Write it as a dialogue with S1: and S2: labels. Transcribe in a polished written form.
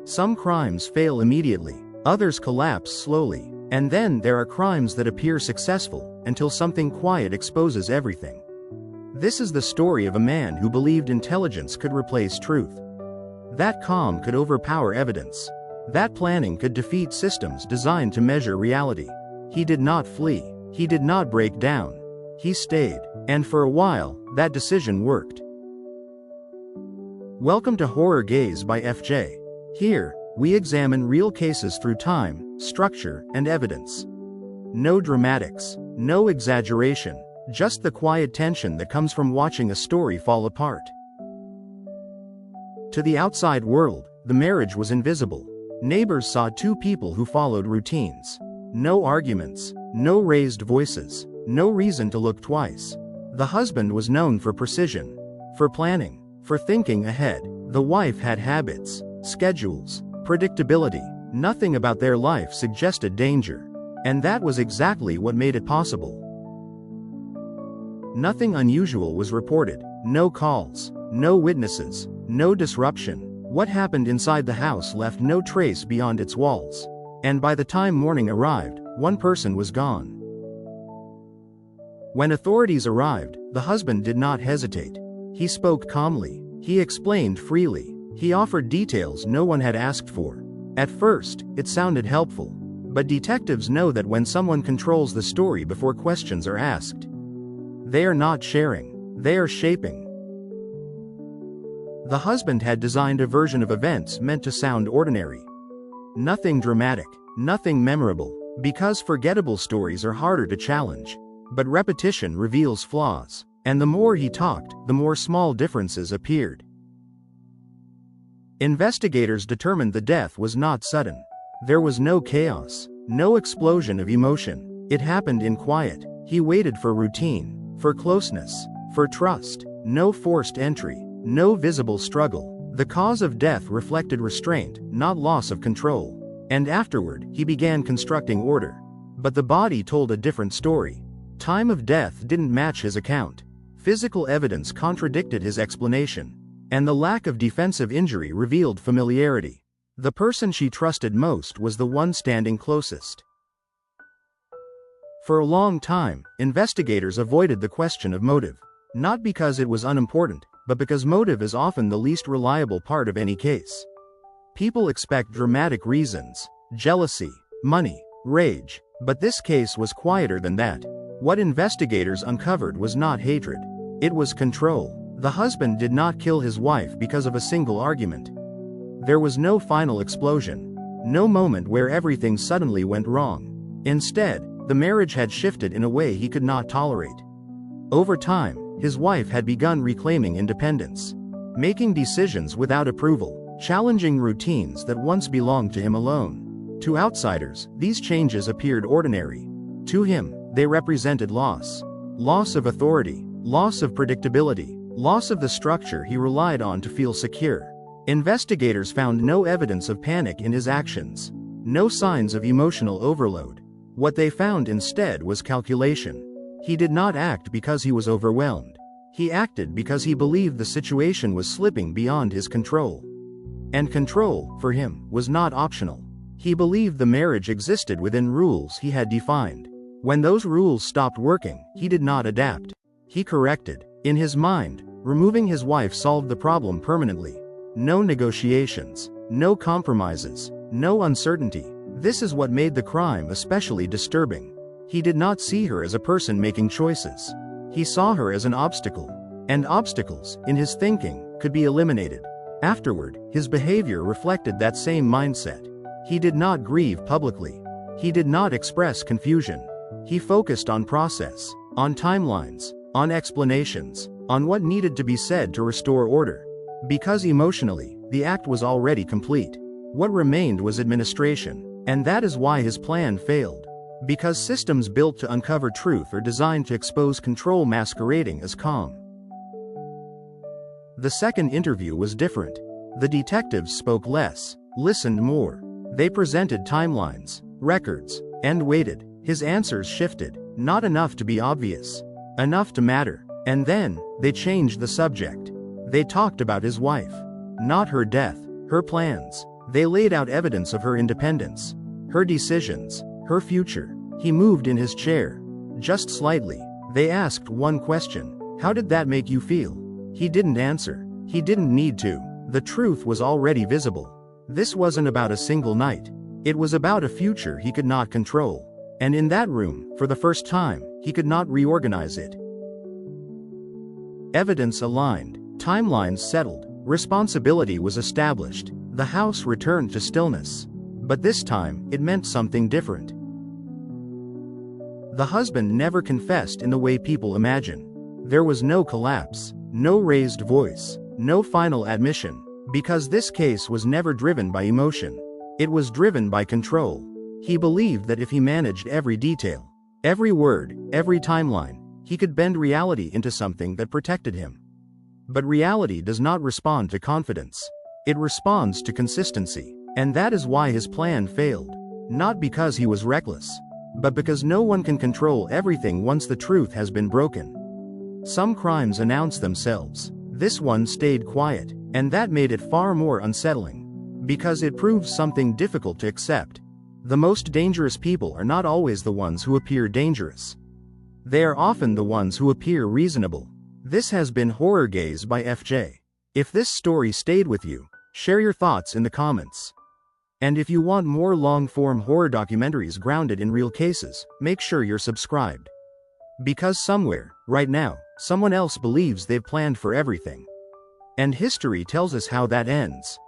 S1: Some crimes fail immediately, others collapse slowly, and then there are crimes that appear successful, until something quiet exposes everything. This is the story of a man who believed intelligence could replace truth. That calm could overpower evidence. That planning could defeat systems designed to measure reality. He did not flee. He did not break down. He stayed. And for a while, that decision worked. Welcome to Horror Gaze by FJ. Here, we examine real cases through time, structure, and evidence. No dramatics, no exaggeration, just the quiet tension that comes from watching a story fall apart. To the outside world, the marriage was invisible. Neighbors saw two people who followed routines. No arguments, no raised voices, no reason to look twice. The husband was known for precision, for planning, for thinking ahead. The wife had habits, schedules, predictability. Nothing about their life suggested danger. And that was exactly what made it possible. Nothing unusual was reported. No calls, no witnesses, no disruption. What happened inside the house left no trace beyond its walls. And by the time morning arrived, one person was gone. When authorities arrived, the husband did not hesitate. He spoke calmly. He explained freely. He offered details no one had asked for. At first, it sounded helpful. But detectives know that when someone controls the story before questions are asked, they are not sharing, they are shaping. The husband had designed a version of events meant to sound ordinary. Nothing dramatic, nothing memorable, because forgettable stories are harder to challenge. But repetition reveals flaws. And the more he talked, the more small differences appeared. Investigators determined the death was not sudden. There was no chaos, no explosion of emotion. It happened in quiet. He waited for routine, for closeness, for trust. No forced entry, no visible struggle. The cause of death reflected restraint, not loss of control. And afterward, he began constructing order. But the body told a different story. Time of death didn't match his account. Physical evidence contradicted his explanation. And the lack of defensive injury revealed familiarity. The person she trusted most was the one standing closest. For a long time, investigators avoided the question of motive. Not because it was unimportant, but because motive is often the least reliable part of any case. People expect dramatic reasons, jealousy, money, rage, but this case was quieter than that. What investigators uncovered was not hatred. It was control. The husband did not kill his wife because of a single argument. There was no final explosion. No moment where everything suddenly went wrong. Instead, the marriage had shifted in a way he could not tolerate. Over time, his wife had begun reclaiming independence. Making decisions without approval, challenging routines that once belonged to him alone. To outsiders, these changes appeared ordinary. To him, they represented loss. Loss of authority, loss of predictability, loss of the structure he relied on to feel secure. Investigators found no evidence of panic in his actions. No signs of emotional overload. What they found instead was calculation. He did not act because he was overwhelmed. He acted because he believed the situation was slipping beyond his control. And control, for him, was not optional. He believed the marriage existed within rules he had defined. When those rules stopped working, he did not adapt. He corrected. In his mind, removing his wife solved the problem permanently. No negotiations, no compromises, no uncertainty. This is what made the crime especially disturbing. He did not see her as a person making choices. He saw her as an obstacle. And obstacles, in his thinking, could be eliminated. Afterward, his behavior reflected that same mindset. He did not grieve publicly. He did not express confusion. He focused on process, on timelines, on explanations, on what needed to be said to restore order. Because emotionally, the act was already complete. What remained was administration. And that is why his plan failed. Because systems built to uncover truth are designed to expose control masquerading as calm. The second interview was different. The detectives spoke less, listened more. They presented timelines, records, and waited. His answers shifted, not enough to be obvious, enough to matter. And then, they changed the subject. They talked about his wife. Not her death, her plans, They laid out evidence of her independence, her decisions, her future. He moved in his chair, just slightly. They asked one question. How did that make you feel? He didn't answer. He didn't need to. The truth was already visible. This wasn't about a single night. It was about a future he could not control. And in that room, for the first time, he could not reorganize it. Evidence aligned. Timelines settled. Responsibility was established. The house returned to stillness. But this time, it meant something different. The husband never confessed in the way people imagine. There was no collapse, no raised voice, no final admission, because this case was never driven by emotion. It was driven by control. He believed that if he managed every detail, every word, every timeline, he could bend reality into something that protected him. But reality does not respond to confidence. It responds to consistency. And that is why his plan failed. Not because he was reckless, but because no one can control everything once the truth has been broken. Some crimes announce themselves. This one stayed quiet, and that made it far more unsettling. Because it proves something difficult to accept. The most dangerous people are not always the ones who appear dangerous. They are often the ones who appear reasonable. This has been Horror Gaze by FJ. If this story stayed with you, share your thoughts in the comments. And if you want more long-form horror documentaries grounded in real cases, make sure you're subscribed. Because somewhere, right now, someone else believes they've planned for everything. And history tells us how that ends.